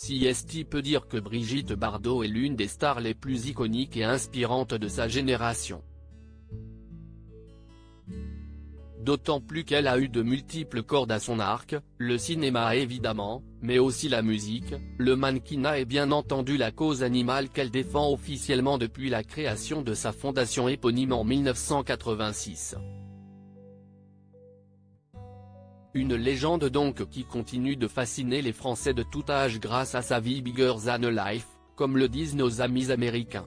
Si est-il peut dire que Brigitte Bardot est l'une des stars les plus iconiques et inspirantes de sa génération. D'autant plus qu'elle a eu de multiples cordes à son arc, le cinéma évidemment, mais aussi la musique, le mannequinat et bien entendu la cause animale qu'elle défend officiellement depuis la création de sa fondation éponyme en 1986. Une légende donc qui continue de fasciner les Français de tout âge grâce à sa vie bigger than life, comme le disent nos amis américains.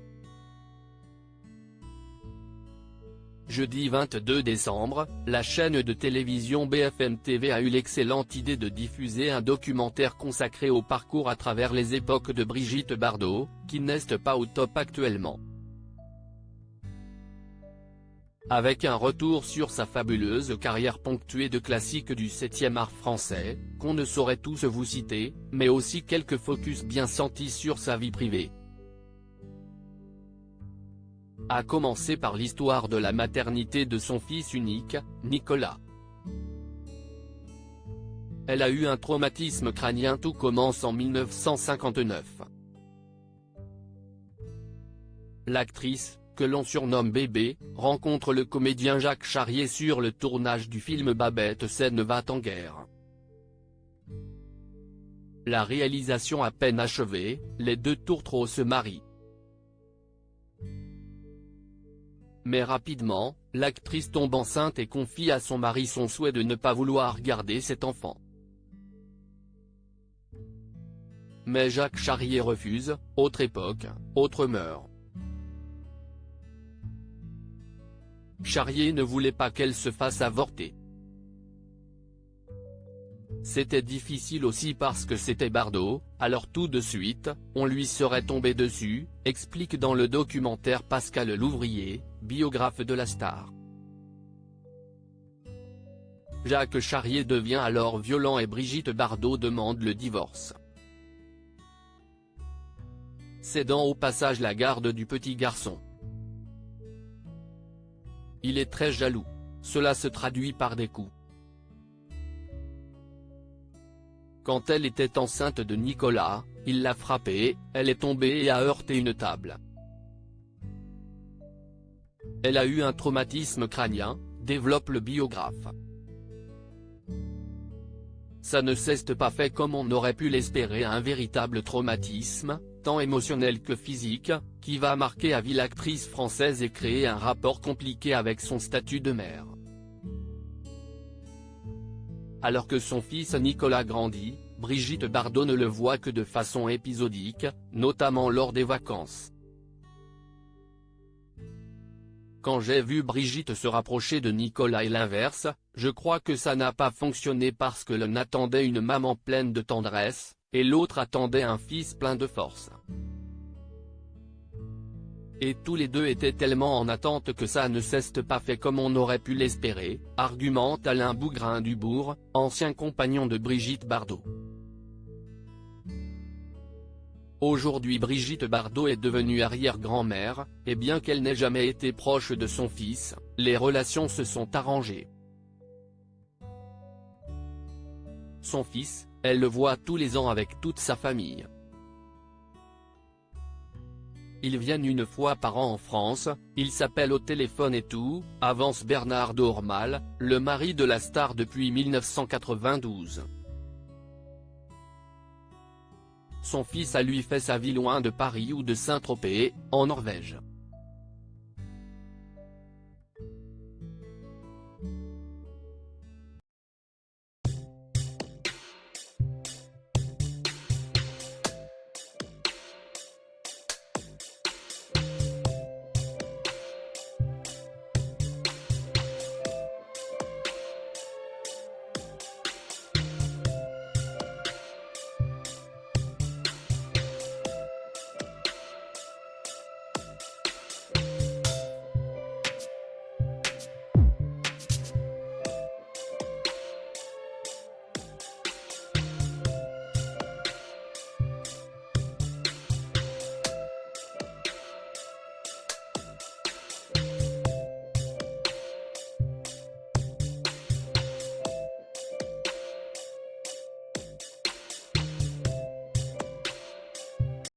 Jeudi 22 décembre, la chaîne de télévision BFM TV a eu l'excellente idée de diffuser un documentaire consacré au parcours à travers les époques de Brigitte Bardot, qui n'est pas au top actuellement. Avec un retour sur sa fabuleuse carrière ponctuée de classiques du 7e art français, qu'on ne saurait tous vous citer, mais aussi quelques focus bien sentis sur sa vie privée. A commencer par l'histoire de la maternité de son fils unique, Nicolas. Elle a eu un traumatisme crânien. Tout commence en 1959. L'actrice, que l'on surnomme Bébé, rencontre le comédien Jacques Charrier sur le tournage du film Babette Scène va en guerre. La réalisation à peine achevée, les deux tourtereaux se marient. Mais rapidement, l'actrice tombe enceinte et confie à son mari son souhait de ne pas vouloir garder cet enfant. Mais Jacques Charrier refuse, autre époque, autre mœurs. Charrier ne voulait pas qu'elle se fasse avorter. C'était difficile aussi parce que c'était Bardot, alors tout de suite, on lui serait tombé dessus, explique dans le documentaire Pascal Louvrier, biographe de la star. Jacques Charrier devient alors violent et Brigitte Bardot demande le divorce. Cédant au passage la garde du petit garçon. Il est très jaloux. Cela se traduit par des coups. Quand elle était enceinte de Nicolas, il l'a frappée, elle est tombée et a heurté une table. Elle a eu un traumatisme crânien, développe le biographe. Ça ne s'est pas fait comme on aurait pu l'espérer, un véritable traumatisme, tant émotionnel que physique, qui va marquer à vie l'actrice française et créer un rapport compliqué avec son statut de mère. Alors que son fils Nicolas grandit, Brigitte Bardot ne le voit que de façon épisodique, notamment lors des vacances. Quand j'ai vu Brigitte se rapprocher de Nicolas et l'inverse, je crois que ça n'a pas fonctionné parce que l'un attendait une maman pleine de tendresse, et l'autre attendait un fils plein de force. Et tous les deux étaient tellement en attente que ça ne s'est pas fait comme on aurait pu l'espérer, argumente Alain Bougrain-Dubourg, ancien compagnon de Brigitte Bardot. Aujourd'hui Brigitte Bardot est devenue arrière-grand-mère, et bien qu'elle n'ait jamais été proche de son fils, les relations se sont arrangées. Son fils, elle le voit tous les ans avec toute sa famille. Ils viennent une fois par an en France, ils s'appellent au téléphone et tout, avance Bernard Dormal, le mari de la star depuis 1992. Son fils a lui fait sa vie loin de Paris ou de Saint-Tropez, en Norvège.